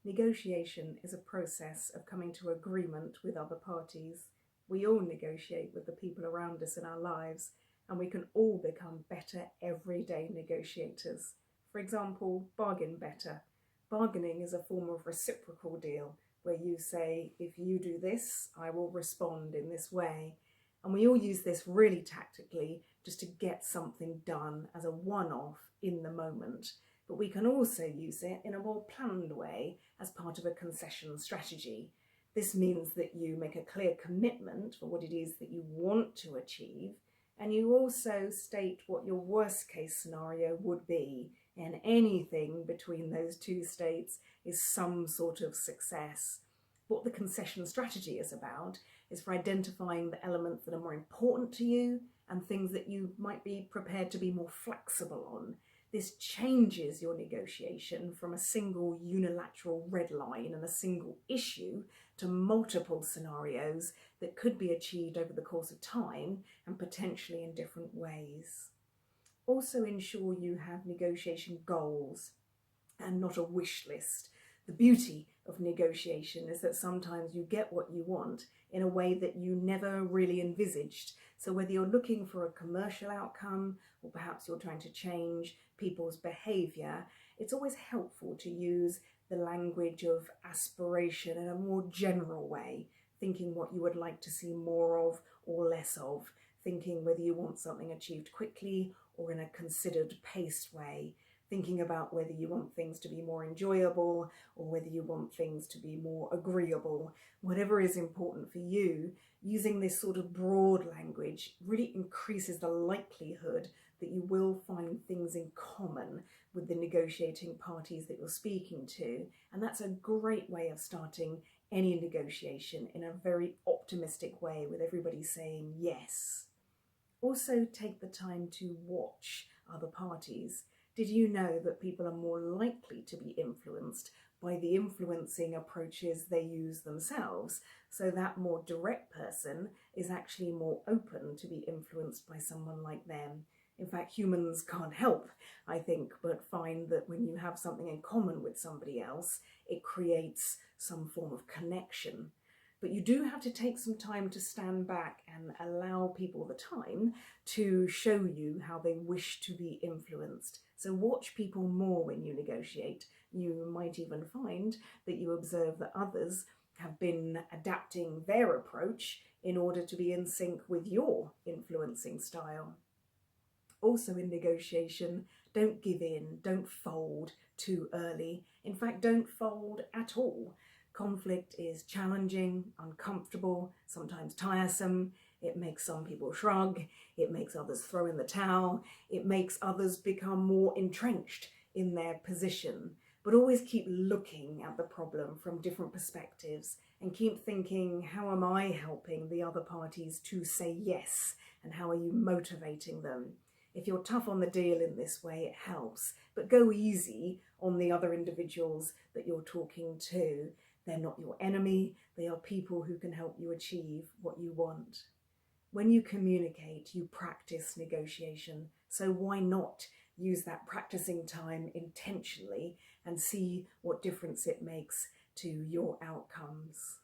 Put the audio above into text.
Negotiation is a process of coming to agreement with other parties. We all negotiate with the people around us in our lives, and we can all become better everyday negotiators. For example, bargain better. Bargaining is a form of reciprocal deal where you say, if you do this, I will respond in this way. And we all use this really tactically just to get something done as a one-off in the moment. But we can also use it in a more planned way as part of a concession strategy. This means that you make a clear commitment for what it is that you want to achieve, and you also state what your worst case scenario would be, and anything between those two states is some sort of success. What the concession strategy is about is for identifying the elements that are more important to you and things that you might be prepared to be more flexible on. This changes your negotiation from a single unilateral red line and a single issue to multiple scenarios that could be achieved over the course of time and potentially in different ways. Also ensure you have negotiation goals and not a wish list. The beauty of negotiation is that sometimes you get what you want in a way that you never really envisaged. So whether you're looking for a commercial outcome or perhaps you're trying to change people's behaviour, it's always helpful to use the language of aspiration in a more general way, thinking what you would like to see more of or less of, thinking whether you want something achieved quickly or in a considered, paced way, thinking about whether you want things to be more enjoyable or whether you want things to be more agreeable. Whatever is important for you, using this sort of broad language really increases the likelihood that you will find things in common with the negotiating parties that you're speaking to. And that's a great way of starting any negotiation in a very optimistic way with everybody saying yes. Also take the time to watch other parties. Did you know that people are more likely to be influenced by the influencing approaches they use themselves? So that more direct person is actually more open to be influenced by someone like them. In fact, humans can't help, I think, but find that when you have something in common with somebody else, it creates some form of connection. But you do have to take some time to stand back and allow people the time to show you how they wish to be influenced. So watch people more when you negotiate. You might even find that you observe that others have been adapting their approach in order to be in sync with your influencing style. Also in negotiation, don't give in, don't fold too early. In fact, don't fold at all. Conflict is challenging, uncomfortable, sometimes tiresome. It makes some people shrug, it makes others throw in the towel, it makes others become more entrenched in their position. But always keep looking at the problem from different perspectives and keep thinking, how am I helping the other parties to say yes, and how are you motivating them? If you're tough on the deal in this way, it helps, but go easy on the other individuals that you're talking to. They're not your enemy, they are people who can help you achieve what you want. When you communicate, you practice negotiation, so why not use that practicing time intentionally and see what difference it makes to your outcomes?